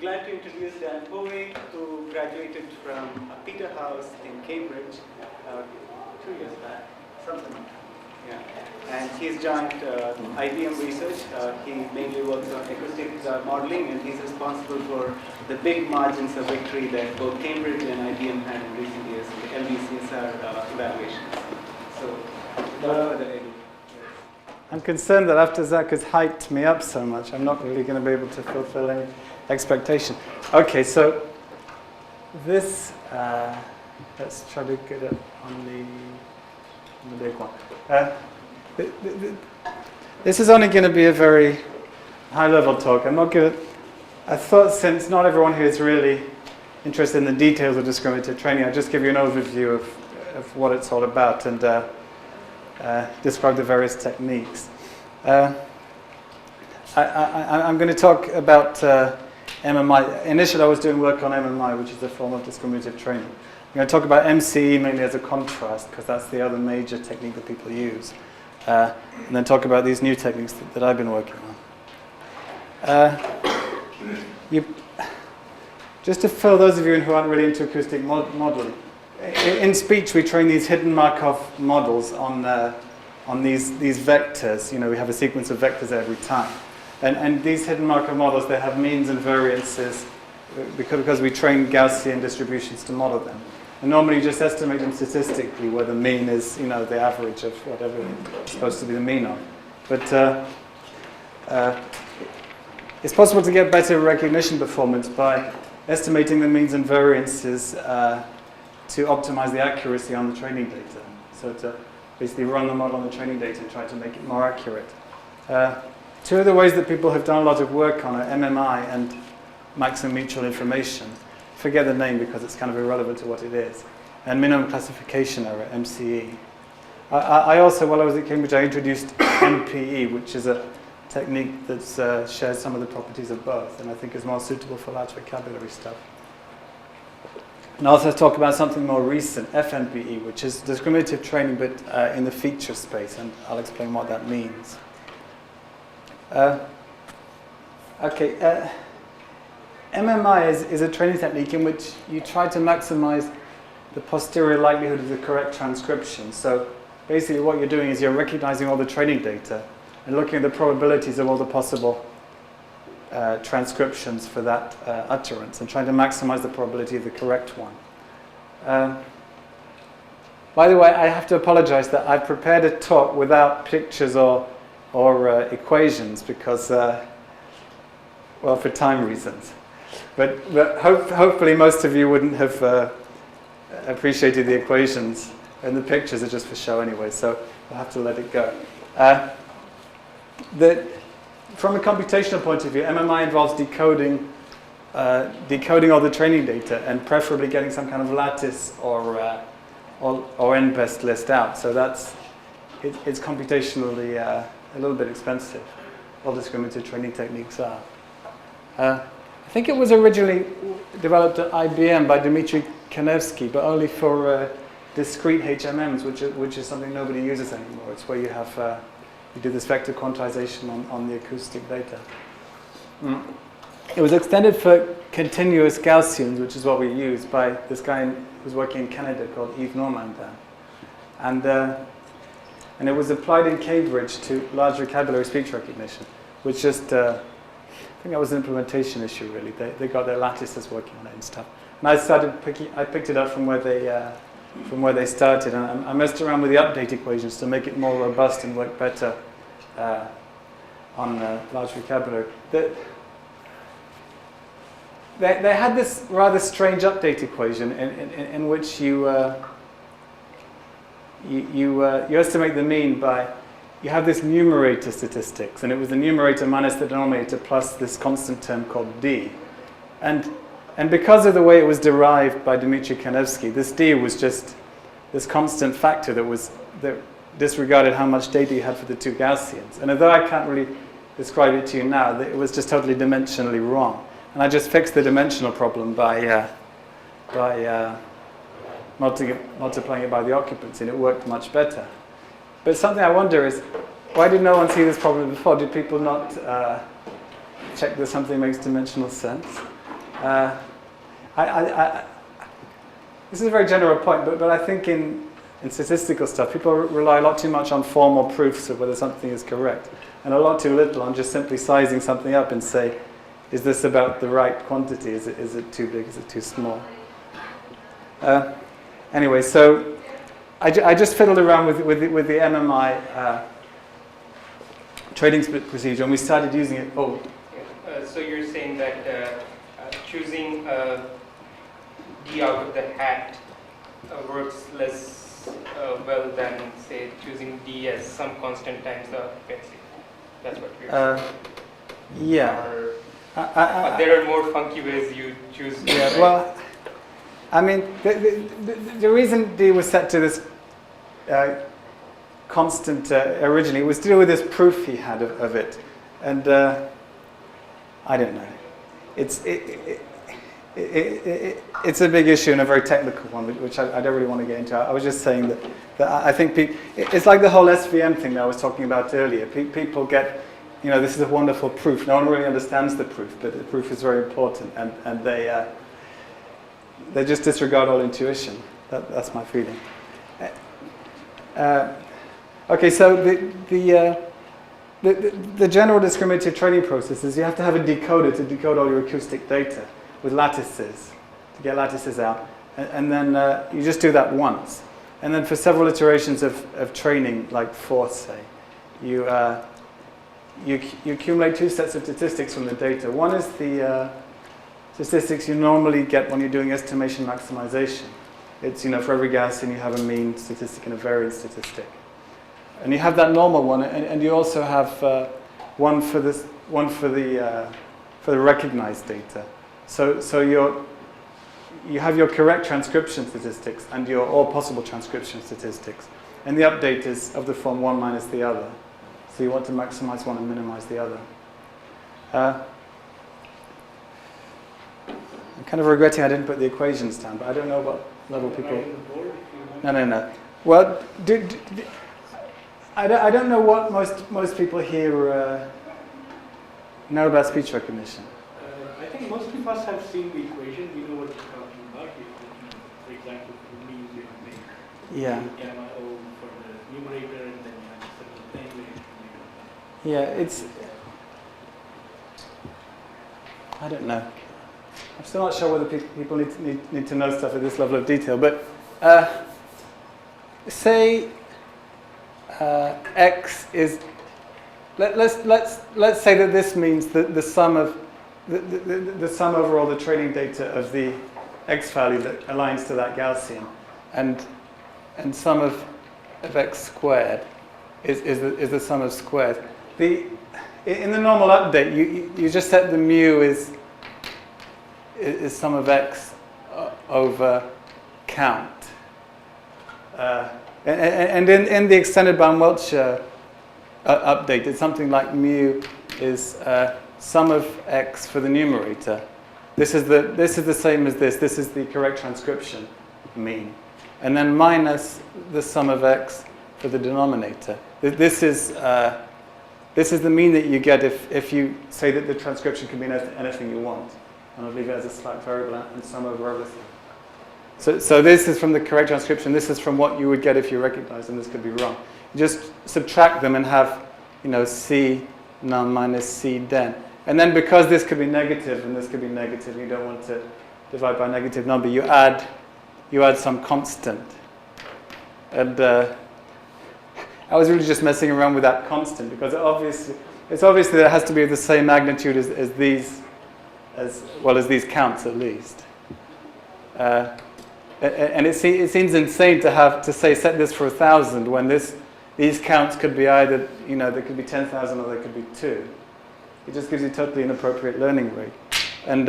glad to introduce Dan Povey, who graduated from Peterhouse in Cambridge 2 years back, something like that. Yeah. And he's joined IBM research. He mainly works on acoustic modeling, and he's responsible for the big margins of victory that both Cambridge and IBM had in recent years in the LVCSR evaluations. So, without further ado. I'm concerned that after Zach has hyped me up so much, I'm not really going to be able to fulfill any expectation. Okay, so this, let's try to get it on the big one. This is only going to be a very high-level talk. I'm not going to, I thought since not everyone here is really interested in the details of discriminative training, I'll just give you an overview of what it's all about and describe the various techniques. I'm going to talk about MMI. Initially I was doing work on MMI, which is a form of discriminative training. I'm going to talk about MCE mainly as a contrast, because that's the other major technique that people use. And then talk about these new techniques that I've been working on. Just for those of you who aren't really into acoustic modeling, in speech we train these hidden Markov models on these vectors. You know, we have a sequence of vectors every time. And these hidden Markov models, they have means and variances because we train Gaussian distributions to model them. And normally you just estimate them statistically, where the mean is, you know, the average of whatever it's supposed to be the mean of. But it's possible to get better recognition performance by estimating the means and variances to optimize the accuracy on the training data. So to basically run the model on the training data and try to make it more accurate. Two of the ways that people have done a lot of work on are MMI and maximum mutual information. Forget the name because it's kind of irrelevant to what it is. And minimum classification error, MCE. I also, while I was at Cambridge, I introduced MPE, which is a technique that shares some of the properties of both, and I think is more suitable for large vocabulary stuff. And I'll also talk about something more recent, FNPE, which is discriminative training, but in the feature space, and I'll explain what that means. MMI is a training technique in which you try to maximize the posterior likelihood of the correct transcription. So basically what you're doing is you're recognizing all the training data and looking at the probabilities of all the possible transcriptions for that utterance and trying to maximize the probability of the correct one. By the way, I have to apologize that I've prepared a talk without pictures or equations because, well, for time reasons. But hopefully most of you wouldn't have appreciated the equations, and the pictures are just for show anyway, so we'll have to let it go. From a computational point of view, MMI involves decoding all the training data and preferably getting some kind of lattice or n-best list out. So it's computationally a little bit expensive. All discriminative training techniques are. I think it was originally developed at IBM by Dmitry Kanevsky, but only for discrete HMMs, which is something nobody uses anymore. It's where you have you do this vector quantization on the acoustic data. It was extended for continuous Gaussians, which is what we use, by this guy who's working in Canada called Yves Normandin. And it was applied in Cambridge to large vocabulary speech recognition, which just, I think that was an implementation issue really. They got their lattices working on it and stuff. And I picked it up from where they started, and I messed around with the update equations to make it more robust and work better on large vocabulary. They had this rather strange update equation in which you estimate the mean by, you have this numerator statistics, and it was the numerator minus the denominator plus this constant term called d. And because of the way it was derived by Dmitry Kanevsky, this d was just this constant factor that disregarded how much data you had for the two Gaussians. And although I can't really describe it to you now, it was just totally dimensionally wrong. And I just fixed the dimensional problem by multiplying it by the occupancy, and it worked much better. But something I wonder is, why did no one see this problem before? Did people not check that something makes dimensional sense? This is a very general point, but I think in statistical stuff, people rely a lot too much on formal proofs of whether something is correct, and a lot too little on just simply sizing something up and say, is this about the right quantity? Is it too big? Is it too small? Anyway, so I just fiddled around with the MMI trading split procedure, and we started using it. So you're saying that choosing D out of the hat works less well than, say, choosing D as some constant times the frequency. That's what you're saying. Yeah. Or there are more funky ways you choose. Yeah. Well, I mean, the reason D was set to this constant originally was to do with this proof he had of it, and I don't know. It's a big issue and a very technical one, which I don't really want to get into. I was just saying that I think it's like the whole SVM thing that I was talking about earlier. People get, this is a wonderful proof. No one really understands the proof, but the proof is very important, and they just disregard all intuition. That's my feeling. Okay, so the general discriminative training process is you have to have a decoder to decode all your acoustic data with lattices, to get lattices out. And then you just do that once. And then for several iterations of training, like 4, say, you accumulate 2 sets of statistics from the data. One is the statistics you normally get when you're doing estimation maximization. It's, for every Gaussian you have a mean statistic and a variance statistic. And you have that normal one, and you also have one for the recognized data. So you have your correct transcription statistics and your all possible transcription statistics, and the update is of the form 1 minus the other. So you want to maximize one and minimize the other. I'm kind of regretting I didn't put the equations down, but I don't know what level people. No. Well, I don't know what most people here know about speech recognition. I think most of us have seen the equation. We know what you're talking about. For example, we use it to make gamma O for the numerator, and then you have certain thing with it. Yeah, it's. I don't know. I'm still not sure whether people need to know stuff at this level of detail. But say x is. Let's say that this means that the sum of the sum over all the training data of the x value that aligns to that Gaussian, and sum of x squared is the sum of squares. In the normal update, you just set the mu is sum of x over count, and in the extended Baum-Welch update, it's something like mu is sum of x for the numerator. This is the same as this. This is the correct transcription mean, and then minus the sum of x for the denominator. This is the mean that you get if you say that the transcription can be anything you want, and I'll leave it as a slack variable and sum over everything. So this is from the correct transcription. This is from what you would get if you recognize them. This could be wrong. You just subtract them and have, c num minus c den. And then because this could be negative and this could be negative, you don't want to divide by a negative number. You add some constant. And I was really just messing around with that constant because it's obvious that it has to be of the same magnitude as these, as well as these counts at least. And it seems insane to say set this for 1,000 when these counts could be either, there could be 10,000 or there could be 2. It just gives you totally inappropriate learning rate. And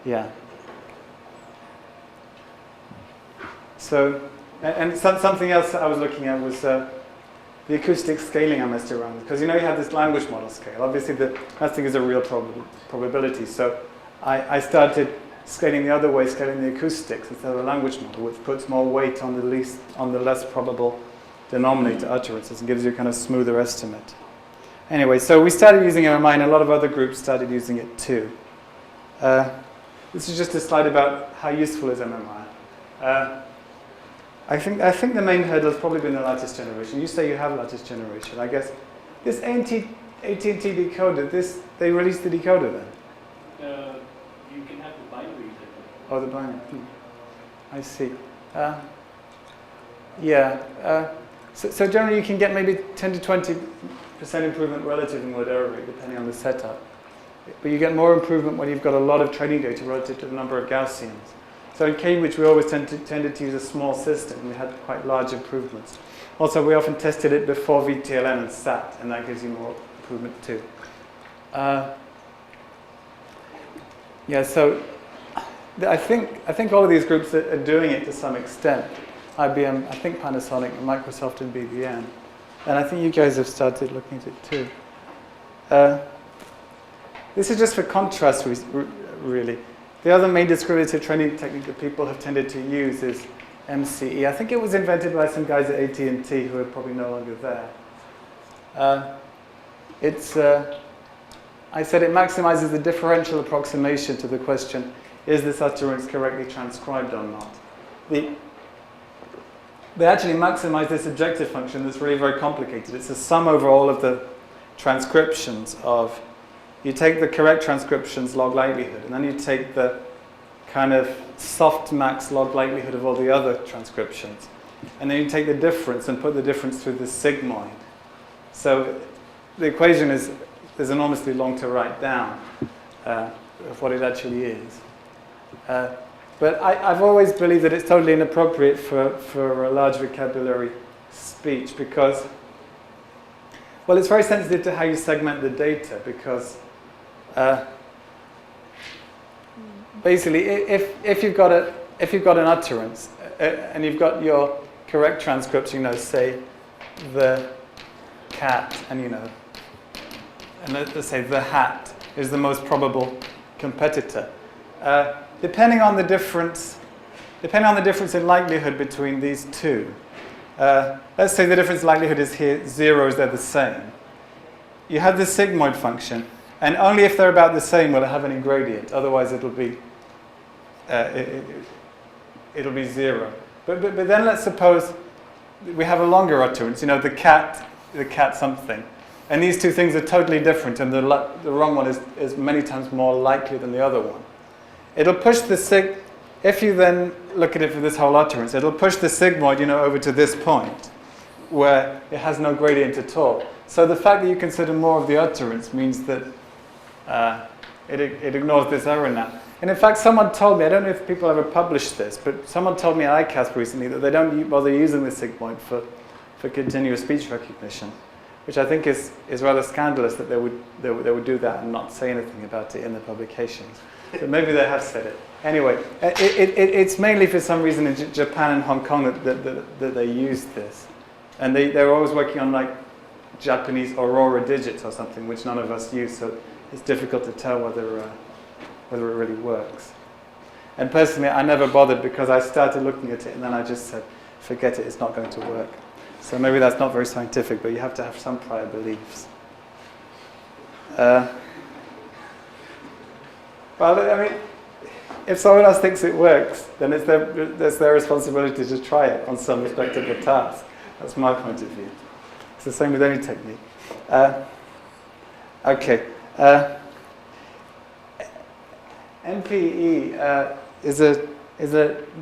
yeah. So, and something else I was looking at was the acoustic scaling I messed around with. Because you have this language model scale. Obviously that thing is a real probability. So I started scaling the other way, scaling the acoustics instead of a language model, which puts more weight on the less probable denominator utterances and gives you a kind of smoother estimate. Anyway, so we started using MMI, and a lot of other groups started using it too. This is just a slide about how useful is MMI. I think the main hurdle has probably been the lattice generation. You say you have lattice generation. I guess this AT&T decoder, they released the decoder then? You can have the binaries. Oh, the binary. I see. Yeah. So generally you can get maybe 10 to 20% improvement relative in word error rate, depending on the setup. But you get more improvement when you've got a lot of training data relative to the number of Gaussians. So in Cambridge, we always tended to use a small system. We had quite large improvements. Also, we often tested it before VTLM and SAT, and that gives you more improvement too. Yeah, so I think all of these groups are doing it to some extent. IBM, I think Panasonic, and Microsoft and BBM. And I think you guys have started looking at it too. This is just for contrast, really. The other main discriminative training technique that people have tended to use is MCE. I think it was invented by some guys at AT&T who are probably no longer there. I said it maximizes the differential approximation to the question, is this utterance correctly transcribed or not? They actually maximize this objective function that's really very complicated. It's a sum over all of the transcriptions of, you take the correct transcriptions log likelihood, and then you take the kind of soft max log likelihood of all the other transcriptions. And then you take the difference and put the difference through the sigmoid. So the equation is enormously long to write down of what it actually is. But I've always believed that it's totally inappropriate for a large vocabulary speech because, well, it's very sensitive to how you segment the data because basically if you've got an utterance and you've got your correct transcription, say the cat, and and let's say the hat is the most probable competitor. Depending on the difference in likelihood between these two, let's say the difference in likelihood is here 0 is they're the same. You have the sigmoid function, and only if they're about the same will it have any gradient. Otherwise, it'll be 0. But then let's suppose we have a longer utterance. The cat something, and these two things are totally different, and the wrong one is many times more likely than the other one. It'll push the if you then look at it for this whole utterance, it'll push the sigmoid, over to this point, where it has no gradient at all. So the fact that you consider more of the utterance means that it ignores this error now. And in fact, someone told me, I don't know if people ever published this, but someone told me at ICAST recently that they don't bother using the sigmoid for continuous speech recognition, which I think is rather scandalous that they would do that and not say anything about it in the publications. But maybe they have said it. Anyway, it's mainly for some reason in Japan and Hong Kong that they use this. And they're always working on like Japanese aurora digits or something, which none of us use, so it's difficult to tell whether it really works. And personally, I never bothered because I started looking at it and then I just said, forget it, it's not going to work. So maybe that's not very scientific, but you have to have some prior beliefs. Well, I mean, if someone else thinks it works, then it's their responsibility to try it on some respectable task. That's my point of view. It's the same with any technique. Okay. MPE is a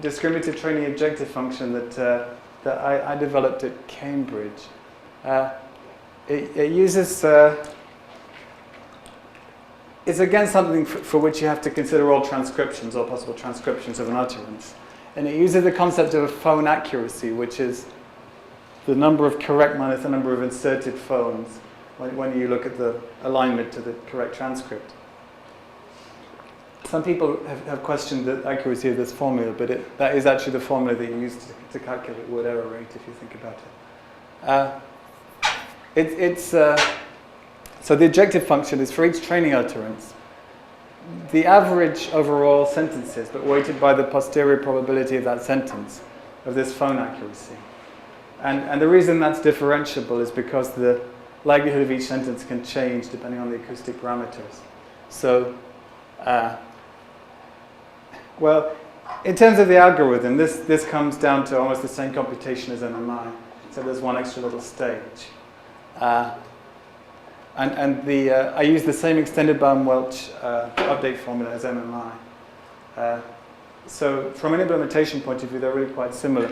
discriminative training objective function that I developed at Cambridge. It uses it's again something for which you have to consider all transcriptions, all possible transcriptions of an utterance. And it uses the concept of a phone accuracy, which is the number of correct minus the number of inserted phones when you look at the alignment to the correct transcript. Some people have questioned the accuracy of this formula, but that is actually the formula that you use to calculate word error rate, if you think about it. So the objective function is for each training utterance, the average overall sentences, but weighted by the posterior probability of that sentence, of this phone accuracy. And the reason that's differentiable is because the likelihood of each sentence can change depending on the acoustic parameters. So Well, in terms of the algorithm, this comes down to almost the same computation as MMI. So there's one extra little stage. I use the same extended Baum-Welch update formula as MMI. So from an implementation point of view, they're really quite similar.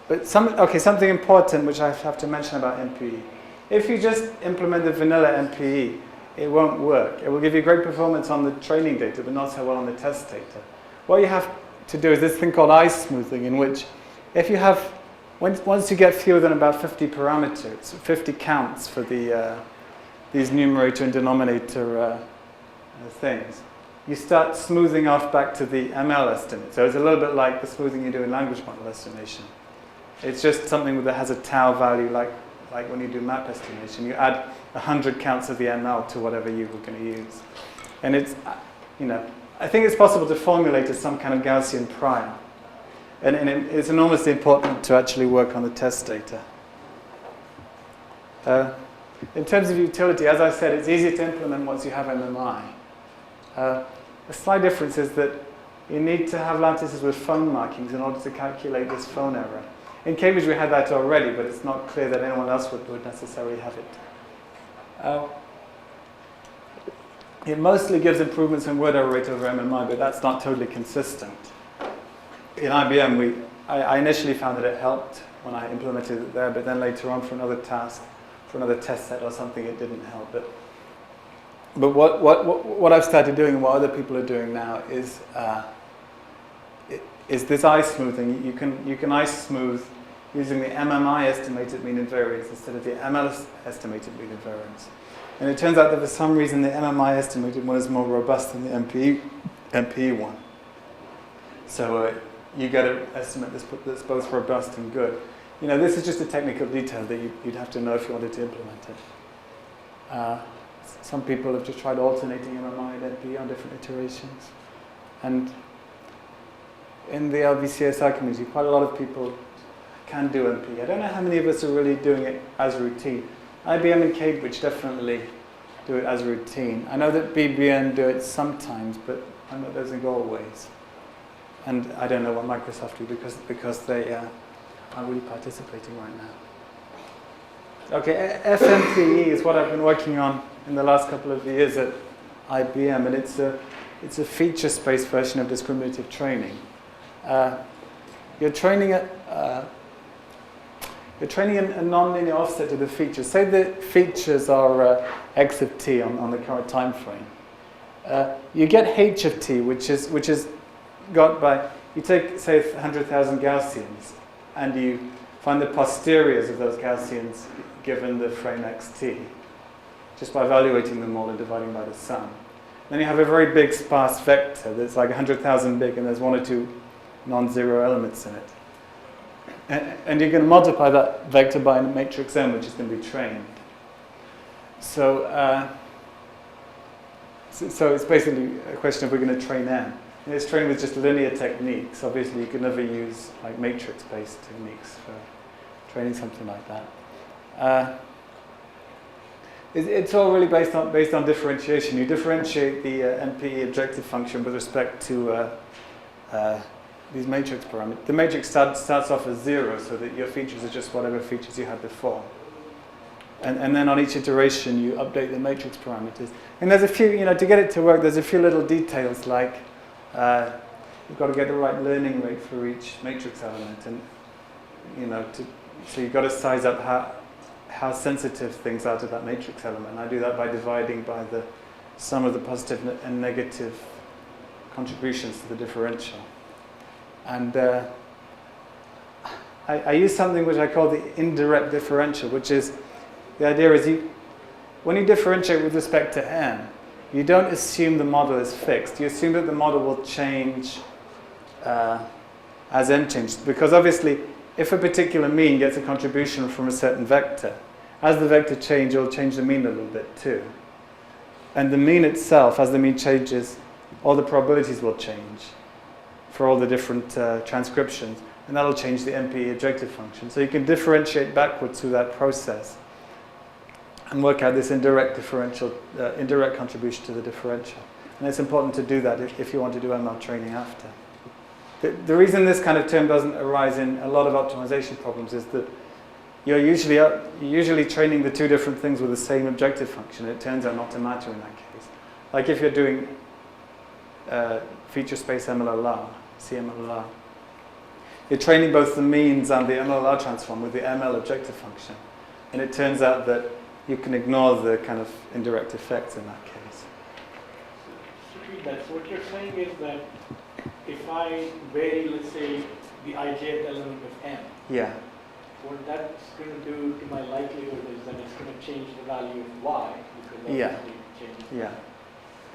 But something important which I have to mention about MPE. If you just implement the vanilla MPE, it won't work. It will give you great performance on the training data, but not so well on the test data. What you have to do is this thing called eye smoothing, in which if you have, once you get fewer than about 50 parameters, 50 counts for these numerator and denominator things, you start smoothing off back to the ML estimate. So it's a little bit like the smoothing you do in language model estimation. It's just something that has a tau value, like when you do map estimation. You add 100 counts of the ML to whatever you were going to use. And it's, I think it's possible to formulate as some kind of Gaussian prior. And it's enormously important to actually work on the test data. In terms of utility, as I said, it's easier to implement once you have MMI. A slight difference is that you need to have lattices with phone markings in order to calculate this phone error. In Cambridge we had that already, but it's not clear that anyone else would necessarily have it. It mostly gives improvements in word error rate over MMI, but that's not totally consistent. In IBM, I initially found that it helped when I implemented it there, but then later on for another task, for another test set or something, it didn't help. But what I've started doing and what other people are doing now is this eye smoothing. You can eye smooth using the MMI estimated mean invariance instead of the ML estimated mean invariance. And it turns out that for some reason the MMI estimated one is more robust than the MPE one. So you get an estimate that's both robust and good. This is just a technical detail that you'd have to know if you wanted to implement it. Some people have just tried alternating MMI and MPE on different iterations. And in the LVCSI community, quite a lot of people can do MPE. I don't know how many of us are really doing it as routine. IBM and Cambridge definitely do it as routine. I know that BBN do it sometimes, but I'm not doesn't go always. And I don't know what Microsoft do because they are really participating right now. Okay, FMPE is what I've been working on in the last couple of years at IBM, and it's a feature-space version of discriminative training. You're training a non-linear offset to the features. Say the features are x of t on the current time frame. You get h of t, which is got by, you take, say, 100,000 Gaussians, and you find the posteriors of those Gaussians given the frame xt, just by evaluating them all and dividing by the sum. Then you have a very big sparse vector that's like 100,000 big, and there's one or two non-zero elements in it. And you're going to multiply that vector by a matrix M, which is going to be trained. So it's basically a question of we're going to train M. And it's trained with just linear techniques. Obviously, you could never use like matrix-based techniques for training something like that. It's all really based on differentiation. You differentiate the MPE objective function with respect to these matrix parameters. The matrix starts off as 0, so that your features are just whatever features you had before. And then on each iteration, you update the matrix parameters. And there's a few, to get it to work, there's a few little details like you've got to get the right learning rate for each matrix element, and so you've got to size up how sensitive things are to that matrix element. And I do that by dividing by the sum of the positive and negative contributions to the differential. And I use something which I call the indirect differential, which is, the idea is when you differentiate with respect to n, you don't assume the model is fixed. You assume that the model will change as n changes. Because obviously, if a particular mean gets a contribution from a certain vector, as the vector changes, it'll change the mean a little bit too. And the mean itself, as the mean changes, all the probabilities will change for all the different transcriptions. And that'll change the MPE objective function. So you can differentiate backwards through that process and work out this indirect differential, indirect contribution to the differential. And it's important to do that if you want to do ML training after. The reason this kind of term doesn't arise in a lot of optimization problems is that you're usually training the two different things with the same objective function. It turns out not to matter in that case. Like if you're doing feature space MLLR, CMLLR, you're training both the means and the MLLR transform with the ML objective function. And it turns out that you can ignore the kind of indirect effects in that case. So what you're saying is that if I vary, let's say, the ijth element of m, Yeah. what that's going to do to my likelihood is that it's going to change the value of y, because Yeah. obviously it changes. Yeah,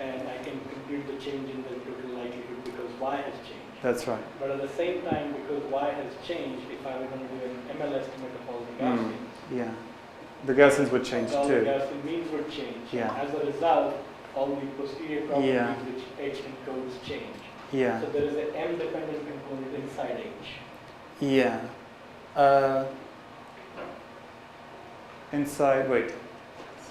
And I can compute the change in the total likelihood because y has changed. that's right. But at the same time, because y has changed, if I were going to do an ML estimate of all the Gaussians, Yeah. The Gaussians would change all the too. Gaussian means would change. Yeah. As a result, all the posterior properties Yeah. which H encodes change. Yeah. So there is an M-dependent component inside H. Yeah. Inside, wait.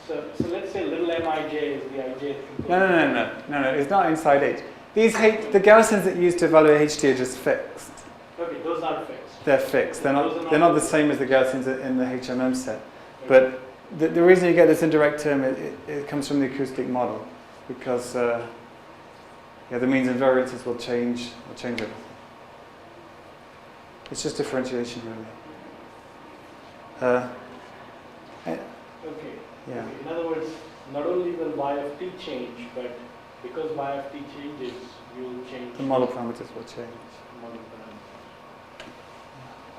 So let's say little mij is the ijth component. No, it's not inside H. The Gaussians that you use to evaluate HT are just fixed. Okay, those are fixed. They're fixed. They're Those are not, they're not the same as the Gaussians in the HMM set. But the reason you get this indirect term, it comes from the acoustic model. Because the means and variances will change everything. It's just differentiation, really. Okay. Yeah. Okay. In other words, not only will y of t change, but because y of t changes, you'll change The model parameters will change. the model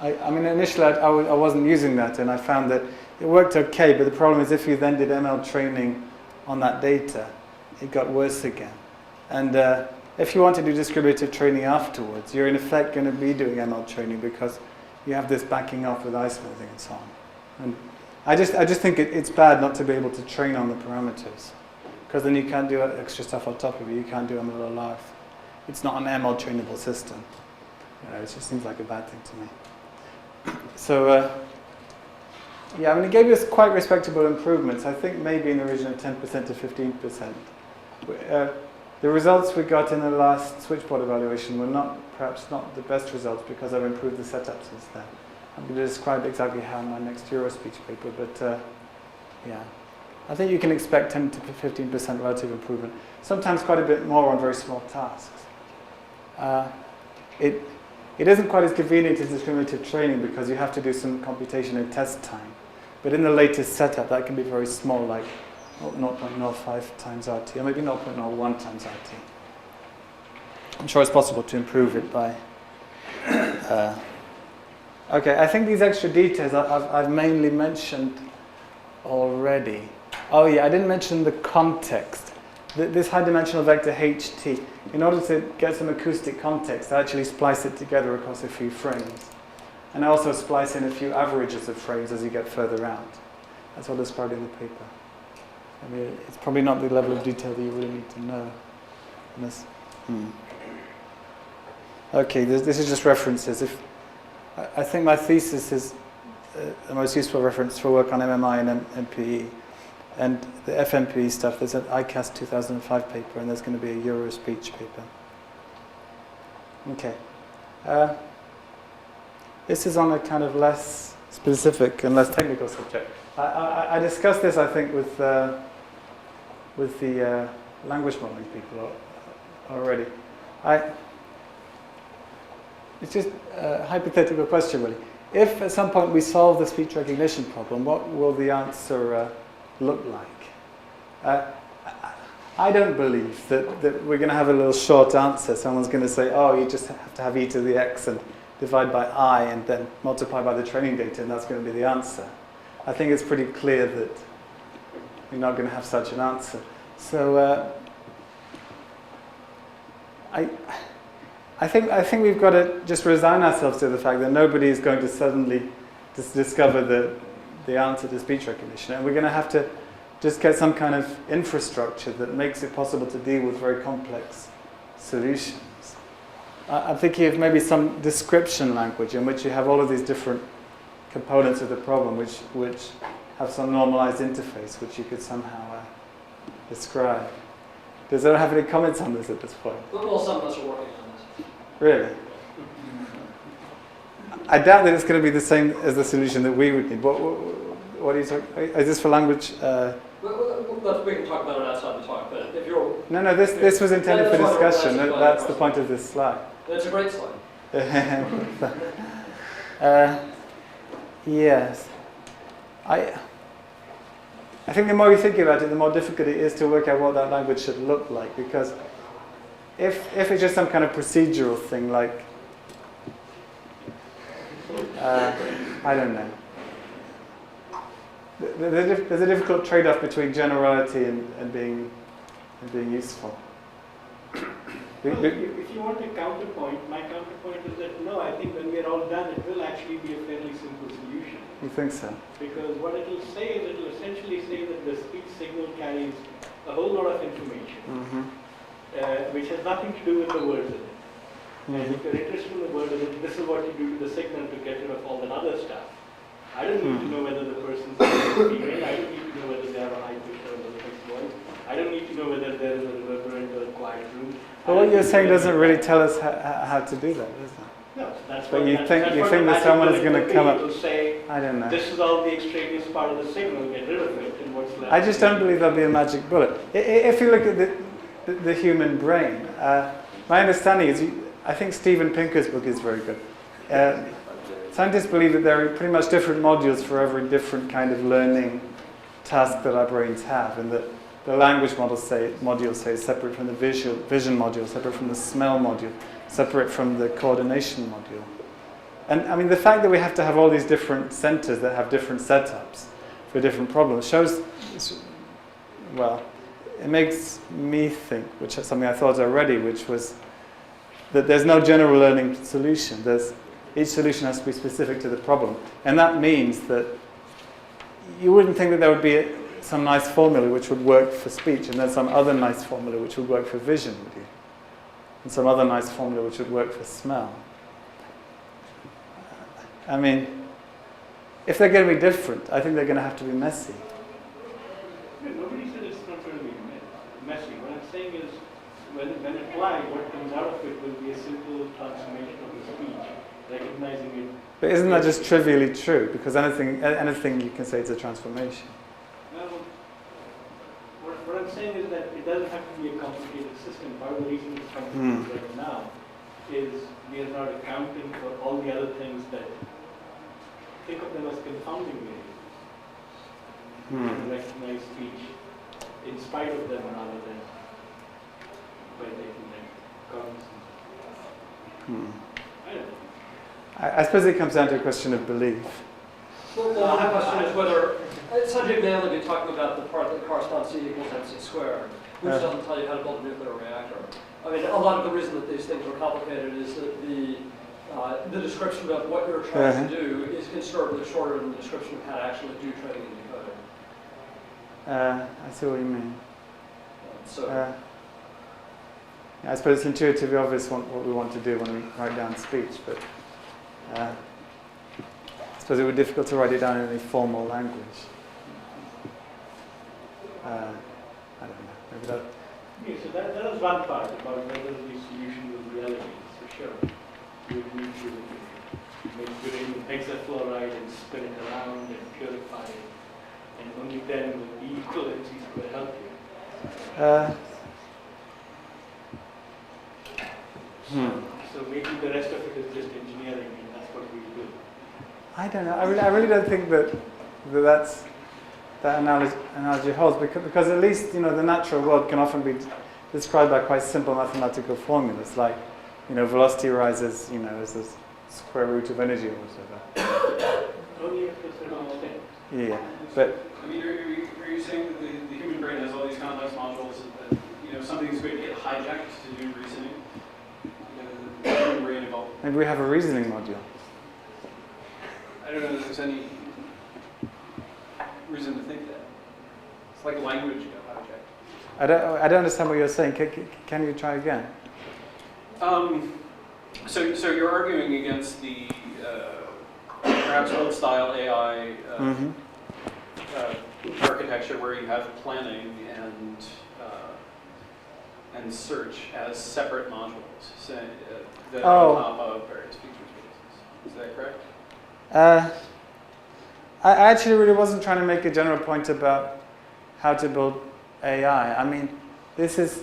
parameters. I mean, initially I wasn't using that, and I found that it worked okay, but the problem is if you then did ML training on that data, it got worse again. And if you want to do discriminative training afterwards, you're in effect going to be doing ML training because you have this backing off with eye smoothing and so on. And I just think it's bad not to be able to train on the parameters, because then you can't do extra stuff on top of it. You can't do MLLR. It's not an ML trainable system. It just seems like a bad thing to me. So, yeah, I mean, it gave us quite respectable improvements. I think maybe in the region of 10% to 15%. The results we got in the last switchboard evaluation were perhaps not the best results because I've improved the setup since then. I'm going to describe exactly how in my next Eurospeech paper, but yeah. I think you can expect 10 to 15% relative improvement, sometimes quite a bit more on very small tasks. It isn't quite as convenient as discriminative training because you have to do some computation in test time. But in the latest setup, that can be very small, like 0.05 times RT, or maybe 0.01 times RT. I'm sure it's possible to improve it by... Okay, I think these extra details I've mainly mentioned already. Oh yeah, I didn't mention the context. This high-dimensional vector HT, in order to get some acoustic context, I actually splice it together across a few frames. And I also splice in a few averages of frames as you get further out. That's all described in the paper. I mean, it's probably not the level of detail that you really need to know. Okay, this is just references. I think my thesis is the most useful reference for work on MMI and MPE. And the FMPE stuff, there's an ICAST 2005 paper, and there's going to be a Eurospeech paper. Okay. This is on a kind of less specific and less technical subject. I discussed this, I think, with the language modeling people already. It's just a hypothetical question, really. If at some point we solve the speech recognition problem, what will the answer look like? I don't believe that we're going to have a little short answer. Someone's going to say, oh, you just have to have e to the x and divide by I and then multiply by the training data, and that's going to be the answer. I think it's pretty clear that you're not going to have such an answer. So I think we've got to just resign ourselves to the fact that nobody is going to suddenly discover the answer to speech recognition, and we're going to have to just get some kind of infrastructure that makes it possible to deal with very complex solutions. I'm thinking of maybe some description language in which you have all of these different components of the problem which have some normalized interface which you could somehow describe. Does anyone have any comments on this at this point? Well, some of us are working on this. Really? I doubt that it's going to be the same as the solution that we would need. What are you talking? Is this for language? We can talk about it outside the talk, but if you're... No, this was intended for discussion. That's the point of this slide. That's a great slide. Yes. I think the more you think about it, the more difficult it is to work out what that language should look like. Because if it's just some kind of procedural thing, like, I don't know. There's a difficult trade-off between generality and being useful. Well, if you want a counterpoint, my counterpoint is that no, I think when we're all done, it will actually be a fairly simple solution. You think so? Because what it will say is it will essentially say that the speech signal carries a whole lot of information, which has nothing to do with the words in it. And if you're interested in the word in it, this is what you do to the signal to get rid of all that other stuff. I don't need to know whether the person's female. I don't need to know whether they have a high pitch or a low pitch voice. I don't need to know whether there is a reverberant or a quiet room. But what you're saying doesn't really tell us how to do that, does it? No, that's But what you think that someone is going to come up? Say, I don't know. this is all the extraneous part of the signal. Get rid of it, and what's left? I just don't believe there'll be a magic bullet. If you look at the human brain, my understanding is, I think Steven Pinker's book is very good. Scientists believe that there are pretty much different modules for every different kind of learning task that our brains have, and that the language module say is separate from the vision module, separate from the smell module, separate from the coordination module. And I mean, the fact that we have to have all these different centers that have different setups for different problems shows, well, it makes me think, which is something I thought already, which was that there's no general learning solution. Each solution has to be specific to the problem. And that means that you wouldn't think that there would be some nice formula which would work for speech, and then some other nice formula which would work for vision, would you? And some other nice formula which would work for smell. I mean, if they're going to be different, I think they're going to have to be messy. Yeah, nobody said it's not going to be messy. What I'm saying is, when applied, what comes out of it will be a simple transformation of the speech, recognizing it. But isn't that just trivially true? Because anything you can say is a transformation. What I'm saying is that it doesn't have to be a complicated system. Part of the reason it's complicated right now is we are not accounting for all the other things that think of them as confounding variables. To recognize speech in spite of them rather than by taking them cognizance. I don't know. I suppose it comes down to a question of belief. Well, my question is whether, Sanjay may only be talking about the part that corresponds to E equals MC squared, which doesn't tell you how to build a nuclear reactor. I mean, a lot of the reason that these things are complicated is that the description of what you're trying to do is considerably shorter than the description of how to actually do training and decoding. I see what you mean. So, I suppose it's intuitively obvious what we want to do when we write down speech, but I suppose it would be difficult to write it down in any formal language. I don't know. Maybe that. Yeah, so that was one part about whether the solution was reality. For sure, you would need to make uranium hexafluoride and spin it around and purify it, and only then will E equal MC squared help you. So maybe the rest of it is just engineering, and that's what we do. I don't know. I really don't think that analogy holds, because at least the natural world can often be described by quite simple mathematical formulas, like velocity rises as the square root of energy or whatever. Only if it's an extent. Yeah, but I mean, are you saying that the human brain has all these complex modules that something's going to get hijacked to do reasoning? The human brain evolved. maybe we have a reasoning module. I don't know if there's any reason to think that. It's like language got hijacked. I don't understand what you're saying. Can you try again? So you're arguing against the perhaps old-style AI architecture where you have planning and and search as separate modules that are Oh. on top of various feature spaces. Is that correct? I actually really wasn't trying to make a general point about how to build AI. I mean, this is,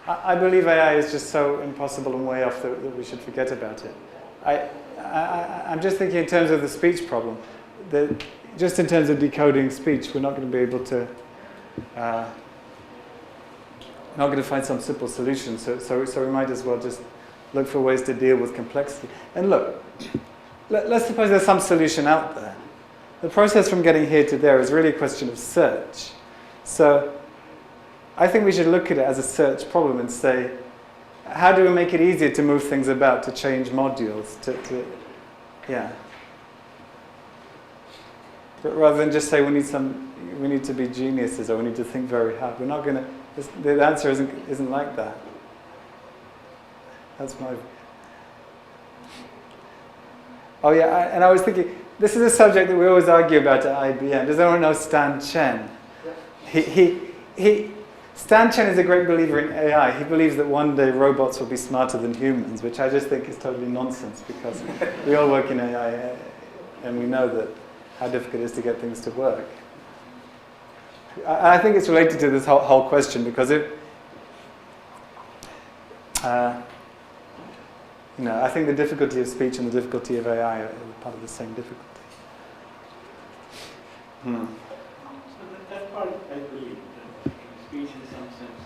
I believe AI is just so impossible and way off that we should forget about it. I'm just thinking in terms of the speech problem. Just in terms of decoding speech, we're not going to be able to, not going to find some simple solution. So we might as well just look for ways to deal with complexity. And look, let's suppose there's some solution out there. The process from getting here to there is really a question of search. So I think we should look at it as a search problem and say, how do we make it easier to move things about, to change modules, yeah. But rather than just say we need to be geniuses or we need to think very hard. We're not going to. The answer isn't like that. That's my. Oh yeah, and I was thinking, this is a subject that we always argue about at IBM. Does anyone know Stan Chen? Stan Chen is a great believer in AI. He believes that one day robots will be smarter than humans, which I just think is totally nonsense because we all work in AI and we know that how difficult it is to get things to work. I think it's related to this whole question because I think the difficulty of speech and the difficulty of AI are part of the same difficulty. So that part I believe, that speech in some sense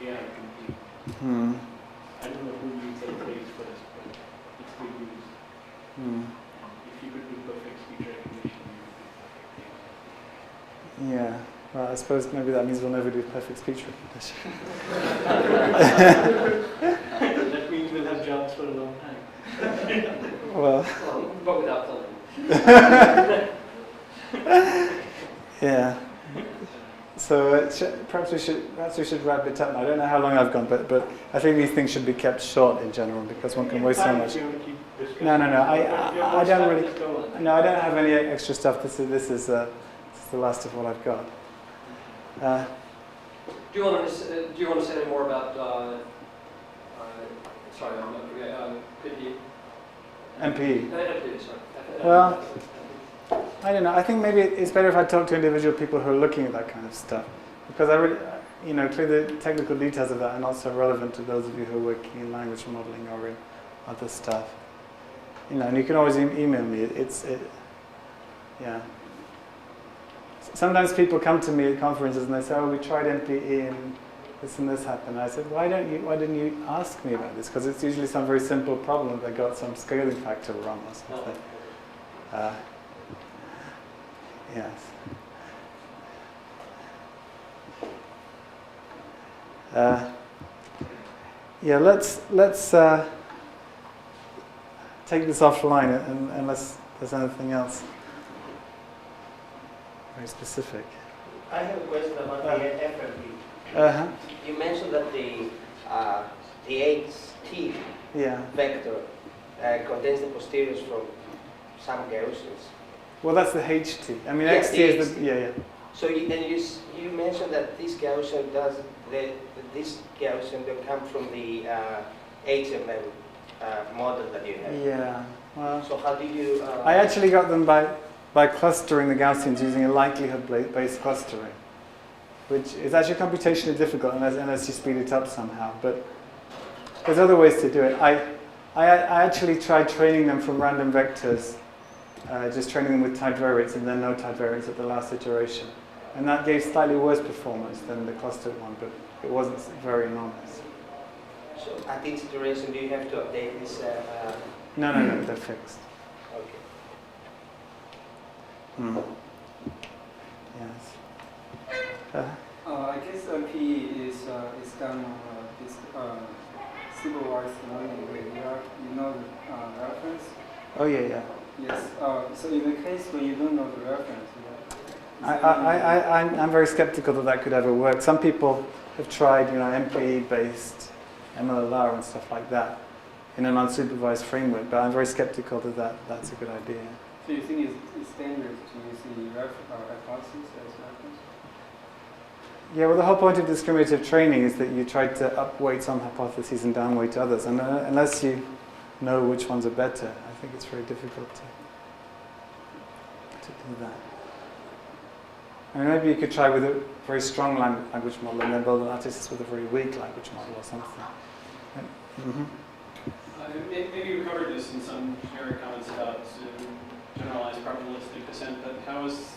is AI complete. I don't know who used that phrase first, but it's still used. If you could do perfect speech recognition, you would do perfect AI. Yeah. Well, I suppose maybe that means we'll never do perfect speech recognition. That means we'll have jobs for a long time. Well, But without filming. yeah. So perhaps we should wrap it up. I don't know how long I've gone, but I think these things should be kept short in general because one can waste so much. No. I don't really. No, I don't have any extra stuff. This is the last of what I've got. Do you want to say any more about? Sorry, I'm not forgetting. MPE. MPE, sorry. Well, I don't know. I think maybe it's better if I talk to individual people who are looking at that kind of stuff, because I really, clearly the technical details of that are not so relevant to those of you who are working in language modeling or in other stuff. And you can always email me. Yeah. Sometimes people come to me at conferences and they say, "Oh, we tried MPE and this happened." I said, "Why didn't you ask me about this? Because it's usually some very simple problem. They got some scaling factor wrong or something." Yes. Yeah. Let's take this offline unless there's anything else very specific. I have a question about the FRB. Uh-huh. You mentioned that the HT Yeah. vector contains the posteriors from some Gaussians. Well, that's the HT. I mean, Yes, XT the is the yeah. So you mentioned that this Gaussian this Gaussian will come from the HMM model that you have. Yeah. Well, So how do you? I actually got them by clustering the Gaussians using a likelihood-based clustering, which is actually computationally difficult unless you speed it up somehow. But there's other ways to do it. I actually tried training them from random vectors, just training them with tide variates and then no tide variates at the last iteration. And that gave slightly worse performance than the clustered one, but it wasn't very enormous. So at each iteration, do you have to update this? No, they're fixed. Okay. Yes. I guess MPE is done on this supervised learning with you know the reference. Oh yeah. Yes. So in the case when you don't know the reference, I'm very skeptical that could ever work. Some people have tried, MPE-based MLLR and stuff like that in an unsupervised framework, but I'm very skeptical that that's a good idea. So you think it's dangerous to use the hypothesis as reference? Yeah, well, the whole point of discriminative training is that you try to upweight some hypotheses and downweight others, and unless you know which ones are better, I think it's very difficult to do that. I mean, maybe you could try with a very strong language model and then build an hypothesis with a very weak language model or something. Mm-hmm. Maybe you covered this in some generic comments about generalized probabilistic descent, but how is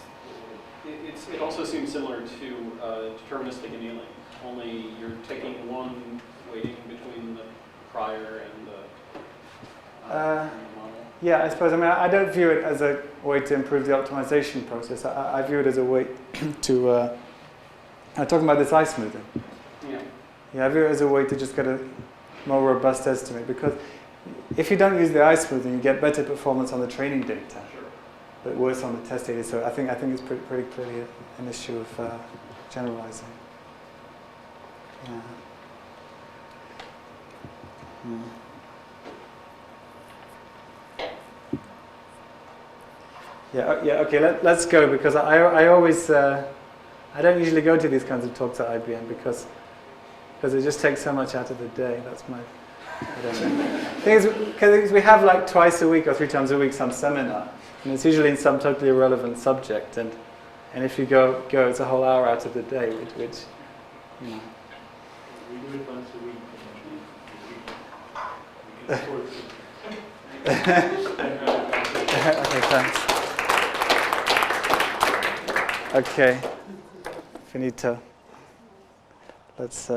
it also seems similar to deterministic annealing, only you're taking one weighting between the prior and the model. Yeah, I suppose. I mean, I don't view it as a way to improve the optimization process. I view it as a way to. I'm talking about this eye smoothing. Yeah. Yeah, I view it as a way to just get a more robust estimate, because if you don't use the eye smoothing, you get better performance on the training data, Sure. but worse on the test data. So I think it's pretty clearly an issue of generalizing. Yeah. Hmm. Yeah, okay, let's go, because I always, I don't usually go to these kinds of talks at IBM because it just takes so much out of the day. That's my, I don't know. Thing is, because we have like twice a week or 3 times a week some seminar, and it's usually in some totally irrelevant subject, and if you go, it's a whole hour out of the day, which you know. We do it once a week. We can Okay, thanks. Okay, finito. Let's.